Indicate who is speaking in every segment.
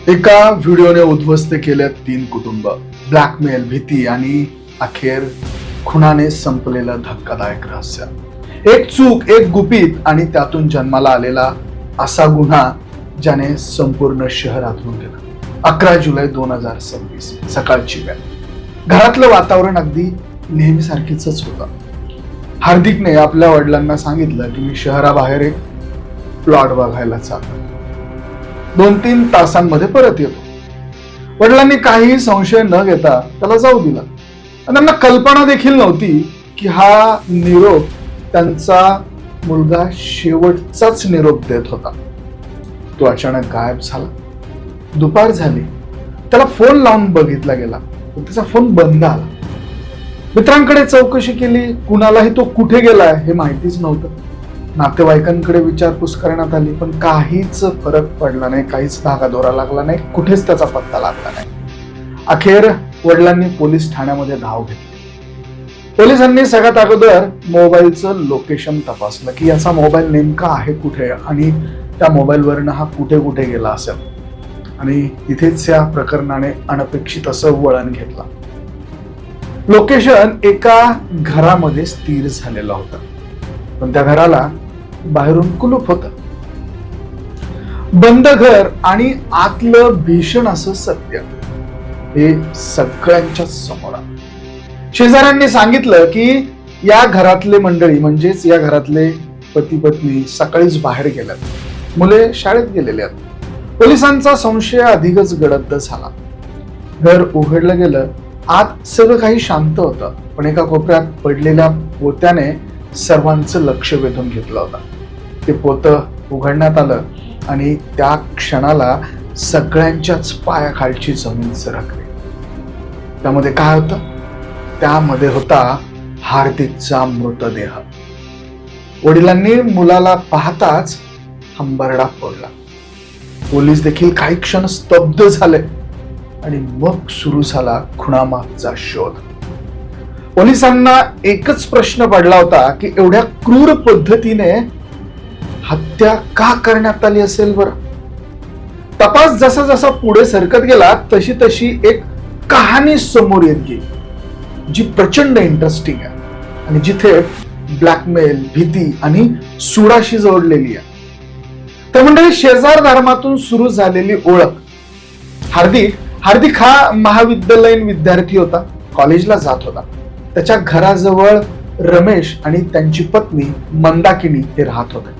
Speaker 1: एका व्हिडिओने उद्ध्वस्त केल्या 3 कुटुंब, ब्लॅकमेल, भीती आणि अखेर खुनाने संपलेलं धक्कादायक रहस्य. एक चूक, एक गुपित आणि त्यातून जन्माला आलेला असा गुन्हा ज्याने संपूर्ण शहर हादरून गेलं. 11 जुलै 2026 सकाळची वेळ. घरातलं वातावरण अगदी नेहमीसारखीच होतं. हार्दिकने आपल्या वडिलांना सांगितलं की मी शहराबाहेर एक प्लॉट बघायला चाललो, 2-3 तासांमध्ये परत येतो. वडिलांनी काही संशय न घेता त्याला जाऊ दिला. त्यांना कल्पना देखील नव्हती की हा निरोप त्यांचा मुलगा शेवटचाच निरोप देत होता. तो अचानक गायब झाला. दुपार झाली. त्याला फोन लावून बघितला गेला, पण त्याचा फोन बंद आला. मित्रांकडे चौकशी केली, कुणालाही तो कुठे गेलाय हे माहितीच नव्हतं. नातेवाईकांकडे विचारपूस करण्यात आली, पण काहीच फरक पडला नाही, काहीच धागादोरा लागला नाही, कुठेच त्याचा पत्ता लागला नाही. अखेर वडिलांनी पोलीस ठाण्यामध्ये धाव घेतली. पोलिसांनी सगळ्यात अगोदर मोबाईलचं लोकेशन तपासलं की याचा मोबाईल नेमका आहे कुठे आणि त्या मोबाईलवरनं हा कुठे कुठे गेला असेल. आणि इथेच या प्रकरणाने अनपेक्षित असं वळण घेतलं. लोकेशन एका घरामध्ये स्थिर झालेलं होतं, पण त्या घराला बाहेरून कुलूप होतं. बंद घर आणि आतलं भीषण असं सत्य हे सगळ्यांच्या समोर आलं. शेजाऱ्यांनी सांगितलं की या घरातले मंडळी म्हणजेच या घरातले पती पत्नी सकाळीच बाहेर गेल्यात, मुले शाळेत गेलेले आहेत. पोलिसांचा संशय अधिकच गडद झाला. घर उघडलं गेलं. आत सगळं काही शांत होतं, पण एका कोपऱ्यात पडलेल्या पोत्याने सर्वांचं लक्ष वेधून घेतलं होतं. ते पोतं उघडण्यात आलं आणि त्या क्षणाला सगळ्यांच्याच पायाखालची जमीन सरकली. त्यामध्ये काय होतं? त्यामध्ये होता हार्दिकचा मृतदेह. वडिलांनी मुलाला पाहताच हंबरडा फोडला. पोलीस देखील काही क्षण स्तब्ध झाले आणि मग सुरू झाला खुनामागचा शोध. पोलिसांना एकच प्रश्न पडला होता की एवढ्या क्रूर पद्धतीने हत्या का करण्यात आली असेल बरं? तपास जसा जसा पुढे सरकत गेला तशी तशी एक कहाणी समोर येत गेली, जी प्रचंड इंटरेस्टिंग आहे आणि जिथे ब्लॅकमेल, भीती आणि सुडाशी जोडलेली आहे. तर म्हणजे शेजार धर्मातून सुरू झालेली ओळख. हार्दिक हा महाविद्यालयीन विद्यार्थी होता, कॉलेजला जात होता. त्याच्या घराजवळ रमेश आणि त्यांची पत्नी मंदाकिनी हे राहत होते.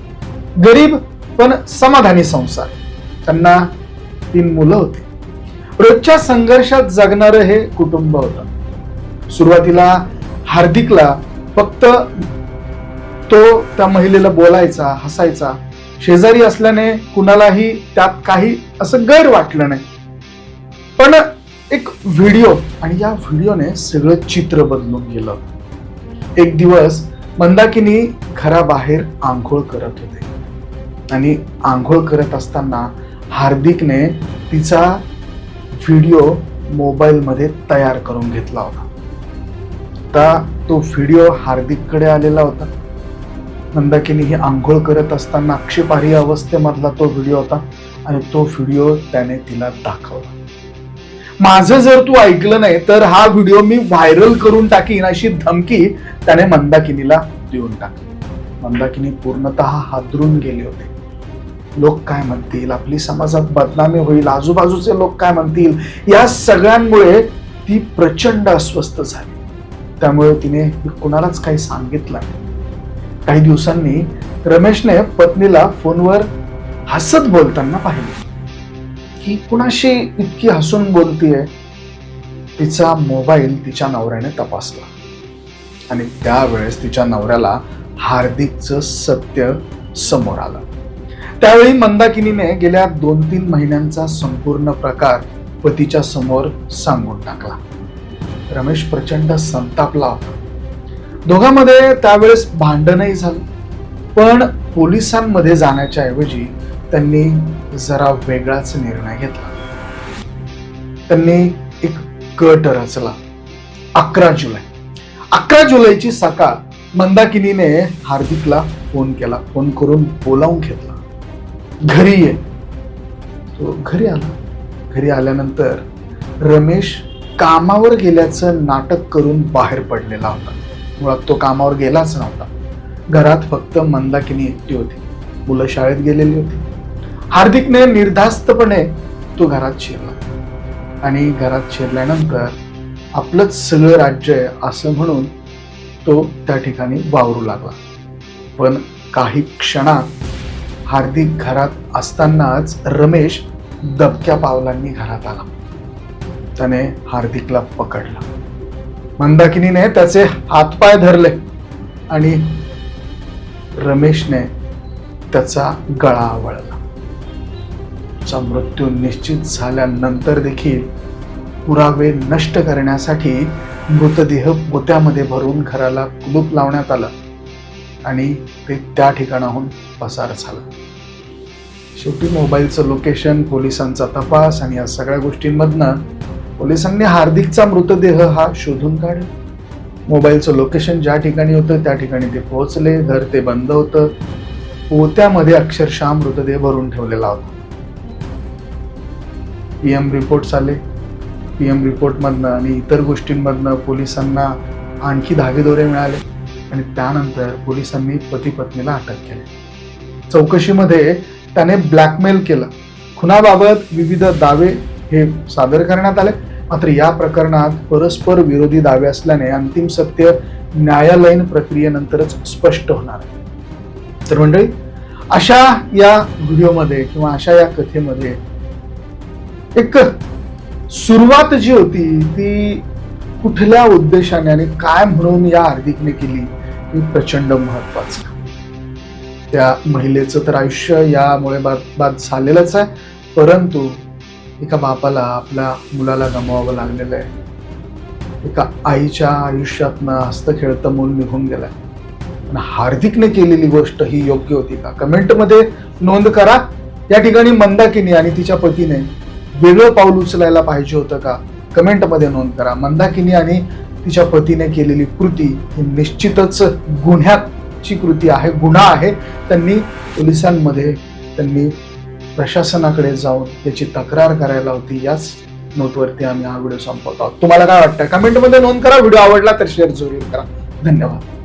Speaker 1: गरीब पण समाधानी संसार. त्यांना 3 मुलं होती. रोजच्या संघर्षात जगणारं हे कुटुंब होतं. सुरुवातीला हार्दिकला फक्त तो त्या महिलेला बोलायचा, हसायचा. शेजारी असल्याने कुणालाही त्यात काही असं गैर वाटलं नाही. पण एक व्हिडिओ आणि या व्हिडिओने सगळं चित्र बदलून गेलं. एक दिवस मंदाकिनी घराबाहेर आंघोळ करत होते आणि आंघोळ करत असताना हार्दिकने तिचा व्हिडिओ मोबाईलमध्ये तयार करून घेतला होता. आता तो व्हिडिओ हार्दिककडे आलेला होता. मंदाकिनी ही आंघोळ करत असताना आक्षेपार्ह अवस्थेमधला तो व्हिडिओ होता आणि तो व्हिडिओ त्याने तिला दाखवला. माझं जर तू ऐकलं नाही तर हा व्हिडिओ मी व्हायरल करून टाकीन अशी धमकी त्याने मंदाकिनीला देऊन टाकली. मंदाकिनी पूर्णतः हादरून गेले होते. लोक काय म्हणतील, आपली समाजात बदनामी होईल, आजूबाजूचे लोक काय म्हणतील, या सगळ्यांमुळे ती प्रचंड अस्वस्थ झाली. त्यामुळे तिने कुणालाच काही सांगितलं नाही. काही दिवसांनी रमेशने पत्नीला फोनवर हसत बोलताना पाहिले. ही कुणाशी इतकी हसून बोलतीये? तिचा मोबाईल तिच्या नवऱ्याने तपासला आणि त्यावेळेस तिच्या नवऱ्याला हार्दिकचं सत्य समोर आलं. त्यावेळी मंदाकिनीने गेल्या 2-3 महिन्यांचा संपूर्ण प्रकार पतीच्या समोर सांगून टाकला. रमेश प्रचंड संतापला होता. दोघांमध्ये त्यावेळेस भांडणही झालं, पण पोलिसांमध्ये जाण्याच्या ऐवजी त्यांनी जरा वेगळाच निर्णय घेतला. त्यांनी एक गट रचला. 11 जुलैची सकाळ. मंदाकिनीने हार्दिकला फोन केला. फोन करून बोलावून घेतला. घरी ये. तो घरी आला. घरी आल्यानंतर रमेश कामावर गेल्याचं नाटक करून बाहेर पडलेला होता. मुळात तो कामावर गेलाच नव्हता. घरात फक्त मंदाकिनी एकटी होती. मुलं शाळेत गेलेली होती. हार्दिकने निर्धास्तपणे तो घरात शिरला आणि घरात शिरल्यानंतर आपलंच सगळं राज्य आहे असं म्हणून तो त्या ठिकाणी वावरू लागला. पण काही क्षणात हार्दिक घरात असतानाच रमेश दबक्या पावलांनी घरात आला. त्याने हार्दिकला पकडला. मंदाकिनीने त्याचे हातपाय धरले आणि रमेशने त्याचा गळा आवळला. त्याचा मृत्यू निश्चित झाल्यानंतर देखील पुरावे नष्ट करण्यासाठी मृतदेह पोत्यामध्ये भरून घराला कुलूप लावण्यात आलं आणि ते त्या ठिकाणाहून पसार झालं. शेवटी मोबाईलचं लोकेशन, पोलिसांचा तपास आणि या सगळ्या गोष्टींमधनं पोलिसांनी हार्दिकचा मृतदेह हा शोधून काढला. मोबाईलचं लोकेशन ज्या ठिकाणी होतं त्या ठिकाणी ते पोहोचले. घर ते बंद होतं. पोत्यामध्ये अक्षरशः मृतदेह भरून ठेवलेला होता. PM रिपोर्ट्स आले. PM रिपोर्टमधनं आणि इतर गोष्टींमधनं पोलिसांना आणखी धागेदोरे मिळाले आणि त्यानंतर पोलिसांनी पती पत्नीला अटक केली. चौकशीमध्ये त्याने ब्लॅकमेल केलं. खुनाबाबत विविध दावे हे सादर करण्यात आले. मात्र या प्रकरणात परस्पर विरोधी दावे असल्याने अंतिम सत्य न्यायालयीन प्रक्रियेनंतरच स्पष्ट होणार आहे. तर मंडळी, अशा या व्हिडिओमध्ये किंवा अशा या कथेमध्ये एक सुरुवात जी होती ती कुठल्या उद्देशाने आणि काय म्हणून या हार्दिकने केली ही प्रचंड महत्वाचं. त्या महिलेचं तर आयुष्य यामुळे बरबाद झालेलंच आहे, परंतु एका बापाला आपल्या मुलाला गमवावं लागलेलं आहे. एका आईच्या आयुष्यातनं हस्तखेळतं मूल निघून गेलंय. आणि हार्दिकने केलेली गोष्ट ही योग्य होती का? कमेंटमध्ये नोंद करा. या ठिकाणी मंदाकिनी आणि तिच्या पतीने वेगळं पाऊल उचलायला पाहिजे होतं का? कमेंटमध्ये नोंद करा. मंदाकिनी आणि तिच्या पतीने केलेली कृती ही निश्चितच गुन्ह्याची कृती आहे, गुन्हा आहे. त्यांनी पोलिसांमध्ये, त्यांनी प्रशासनाकडे जाऊन त्याची तक्रार करायला होती. याच नोटवरती आम्ही हा व्हिडिओ संपवतो आहोत. तुम्हाला काय वाटतं? कमेंटमध्ये नोंद करा. व्हिडिओ आवडला तर शेअर जरूर करा. धन्यवाद.